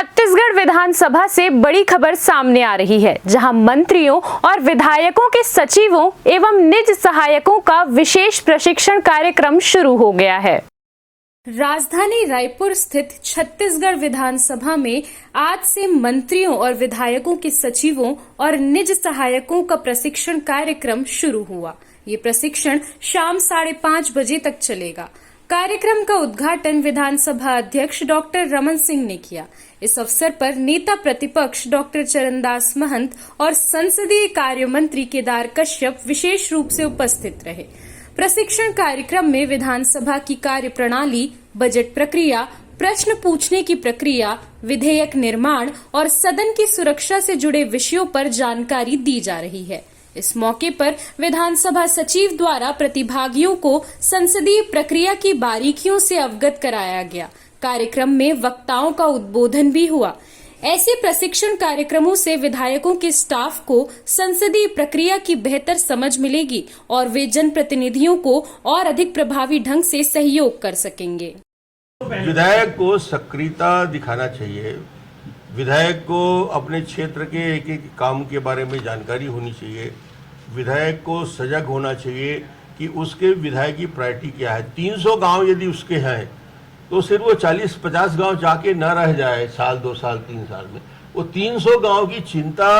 छत्तीसगढ़ विधानसभा से बड़ी खबर सामने आ रही है, जहां मंत्रियों और विधायकों के सचिवों एवं निज सहायकों का विशेष प्रशिक्षण कार्यक्रम शुरू हो गया है। राजधानी रायपुर स्थित छत्तीसगढ़ विधानसभा में आज से मंत्रियों और विधायकों के सचिवों और निज सहायकों का प्रशिक्षण कार्यक्रम शुरू हुआ। ये प्रशिक्षण शाम 5:30 बजे तक चलेगा। कार्यक्रम का उद्घाटन विधानसभा अध्यक्ष डॉक्टर रमन सिंह ने किया। इस अवसर पर नेता प्रतिपक्ष डॉक्टर चरणदास महंत और संसदीय कार्य मंत्री केदार कश्यप विशेष रूप से उपस्थित रहे। प्रशिक्षण कार्यक्रम में विधानसभा की कार्य प्रणाली, बजट प्रक्रिया, प्रश्न पूछने की प्रक्रिया, विधेयक निर्माण और सदन की सुरक्षा से जुड़े विषयों पर जानकारी दी जा रही है। इस मौके पर विधानसभा सचिव द्वारा प्रतिभागियों को संसदीय प्रक्रिया की बारीकियों से अवगत कराया गया। कार्यक्रम में वक्ताओं का उद्बोधन भी हुआ। ऐसे प्रशिक्षण कार्यक्रमों से विधायकों के स्टाफ को संसदीय प्रक्रिया की बेहतर समझ मिलेगी और वे जनप्रतिनिधियों को और अधिक प्रभावी ढंग से सहयोग कर सकेंगे। विधायक को सक्रियता दिखाना चाहिए। विधायक को अपने क्षेत्र के एक एक काम के बारे में जानकारी होनी चाहिए। विधायक को सजग होना चाहिए कि उसके विधायक की प्रायोरिटी क्या है। 300 गांव यदि उसके हैं तो सिर्फ वो 40-50 गांव जाके न रह जाए साल 2 साल 3 साल में। वो 300 गांव की चिंता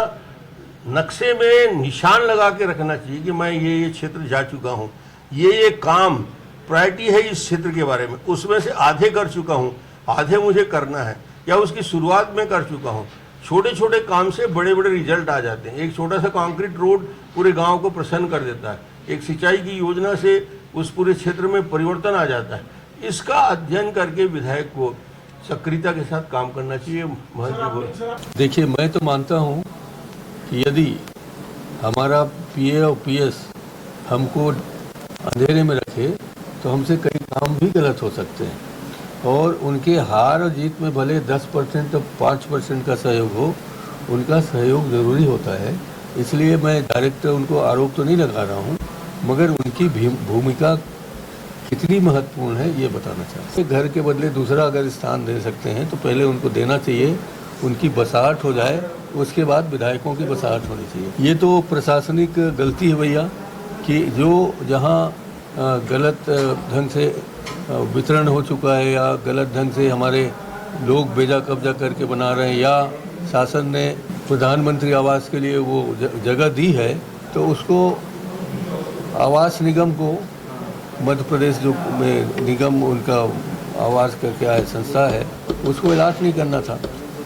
नक्शे में निशान लगा के रखना चाहिए कि मैं ये क्षेत्र जा चुका हूँ, ये काम प्रायोरिटी है इस क्षेत्र के बारे में, उसमें से आधे कर चुका हूँ, आधे मुझे करना है या उसकी शुरुआत में कर चुका हूँ। छोटे छोटे काम से बड़े बड़े रिजल्ट आ जाते हैं। एक छोटा सा कंक्रीट रोड पूरे गांव को प्रसन्न कर देता है। एक सिंचाई की योजना से उस पूरे क्षेत्र में परिवर्तन आ जाता है। इसका अध्ययन करके विधायक को सक्रियता के साथ काम करना चाहिए। देखिए, मैं तो मानता हूँ कि यदि हमारा पीए और पीएस हमको अंधेरे में रखे तो हमसे कई काम भी गलत हो सकते हैं और उनके हार और जीत में भले 10% और 5% का सहयोग हो, उनका सहयोग ज़रूरी होता है। इसलिए मैं डायरेक्ट उनको आरोप तो नहीं लगा रहा हूँ, मगर उनकी भूमिका कितनी महत्वपूर्ण है ये बताना चाहते हैं। घर के बदले दूसरा अगर स्थान दे सकते हैं तो पहले उनको देना चाहिए, उनकी बसाहट हो जाए, उसके बाद विधायकों की बसाहट होनी चाहिए। ये तो प्रशासनिक गलती है भैया कि जो जहाँ गलत ढंग से वितरण हो चुका है या गलत ढंग से हमारे लोग बेजा कब्जा करके बना रहे हैं या शासन ने प्रधानमंत्री आवास के लिए वो जगह दी है तो उसको आवास निगम को, मध्य प्रदेश जो निगम उनका आवास का क्या है संस्था है, उसको अलाट नहीं करना था।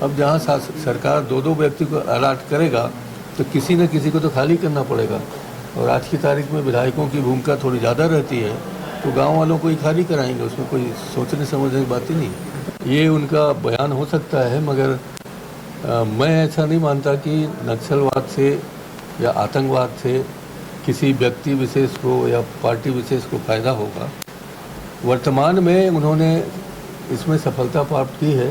अब जहाँ सरकार 2-2 व्यक्ति को अलाट करेगा तो किसी न किसी को तो खाली करना पड़ेगा और आज की तारीख में विधायकों की भूमिका थोड़ी ज़्यादा रहती है तो गांव वालों को ही खाली कराएंगे, उसमें कोई सोचने समझने की बात ही नहीं। ये उनका बयान हो सकता है, मगर मैं ऐसा नहीं मानता कि नक्सलवाद से या आतंकवाद से किसी व्यक्ति विशेष को या पार्टी विशेष को फ़ायदा होगा। वर्तमान में उन्होंने इसमें सफलता प्राप्त की है,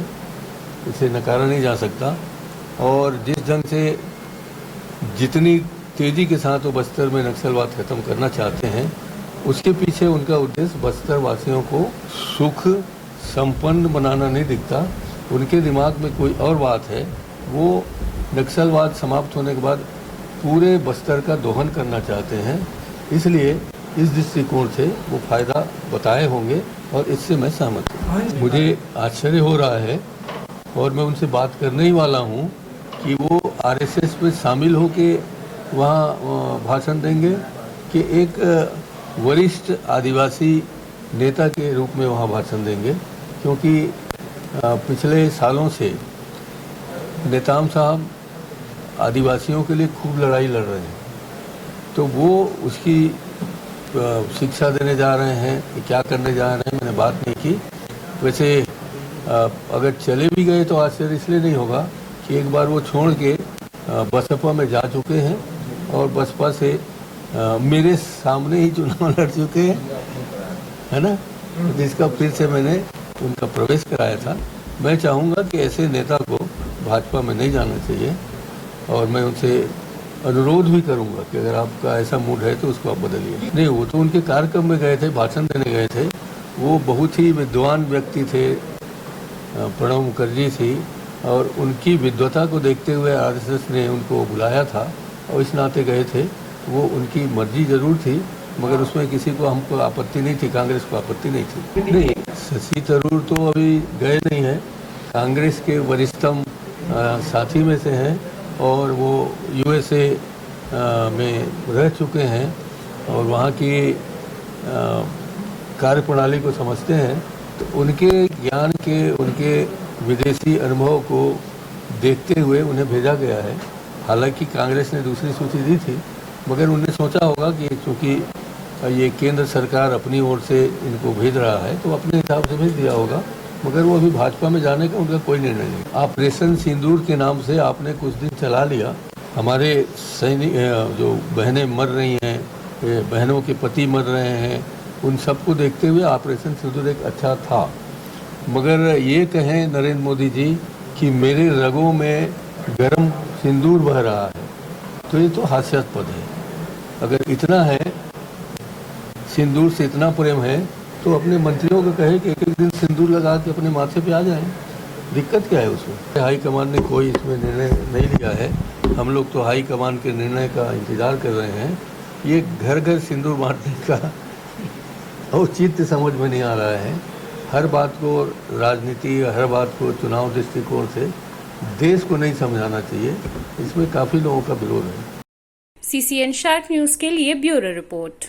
इसे नकारा नहीं जा सकता और जिस ढंग से जितनी तेज़ी के साथ वो बस्तर में नक्सलवाद ख़त्म करना चाहते हैं, उसके पीछे उनका उद्देश्य बस्तर वासियों को सुख संपन्न बनाना नहीं दिखता। उनके दिमाग में कोई और बात है। वो नक्सलवाद समाप्त होने के बाद पूरे बस्तर का दोहन करना चाहते हैं। इसलिए इस दृष्टिकोण से वो फ़ायदा बताए होंगे और इससे मैं सहमत हूँ। मुझे आश्चर्य हो रहा है और मैं उनसे बात करने ही वाला हूँ कि वो आरएसएस में शामिल होके वहाँ भाषण देंगे कि एक वरिष्ठ आदिवासी नेता के रूप में वहाँ भाषण देंगे, क्योंकि पिछले सालों से नेताम साहब आदिवासियों के लिए खूब लड़ाई लड़ रहे हैं, तो वो उसकी शिक्षा देने जा रहे हैं कि क्या करने जा रहे हैं, मैंने बात नहीं की। वैसे अगर चले भी गए तो आश्चर्य इसलिए नहीं होगा कि एक बार वो छोड़ के बसपा में जा चुके हैं और बसपा से मेरे सामने ही चुनाव लड़ चुके हैं, है ना, जिसका फिर से मैंने उनका प्रवेश कराया था। मैं चाहूँगा कि ऐसे नेता को भाजपा में नहीं जाना चाहिए और मैं उनसे अनुरोध भी करूँगा कि अगर आपका ऐसा मूड है तो उसको आप बदलिए। नहीं, वो तो उनके कार्यक्रम में गए थे, भाषण देने गए थे। वो बहुत ही विद्वान व्यक्ति थे, प्रणब मुखर्जी थी और उनकी विद्वता को देखते हुए आरएसएस ने उनको बुलाया था और इस नाते गए थे। वो उनकी मर्जी जरूर थी, मगर उसमें किसी को हमको आपत्ति नहीं थी, कांग्रेस को आपत्ति नहीं थी। नहीं, शशि थरूर तो अभी गए नहीं हैं, कांग्रेस के वरिष्ठतम साथी में से हैं और वो यूएसए में रह चुके हैं और वहाँ की कार्यप्रणाली को समझते हैं। तो उनके ज्ञान के, उनके विदेशी अनुभव को देखते हुए उन्हें भेजा गया है। हालांकि कांग्रेस ने दूसरी सूची दी थी, मगर उन्होंने सोचा होगा कि चूँकि ये केंद्र सरकार अपनी ओर से इनको भेज रहा है तो अपने हिसाब से भेज दिया होगा, मगर वो अभी भाजपा में जाने का उनका कोई निर्णय नहीं। ऑपरेशन सिंदूर के नाम से आपने कुछ दिन चला लिया। हमारे सैनिक जो बहनें मर रही हैं, बहनों के पति मर रहे हैं, उन सबको देखते हुए ऑपरेशन सिंदूर एक अच्छा था। मगर ये कहें नरेंद्र मोदी जी कि मेरे रगों में गर्म सिंदूर बह रहा है, तो ये तो हास्यास्पद है। अगर इतना है, सिंदूर से इतना प्रेम है, तो अपने मंत्रियों को कहे कि एक एक दिन सिंदूर लगा के अपने माथे पे आ जाएं। दिक्कत क्या है उसमें? हाईकमान ने कोई इसमें निर्णय नहीं लिया है। हम लोग तो हाईकमान के निर्णय का इंतजार कर रहे हैं। ये घर घर सिंदूर बांटने का औचित्य समझ में नहीं आ रहा है। हर बात को राजनीति, हर बात को चुनाव दृष्टिकोण से देश को नहीं समझाना चाहिए। इसमें काफ़ी लोगों का विरोध है। CCN शार्ट न्यूज़ के लिए ब्यूरो रिपोर्ट।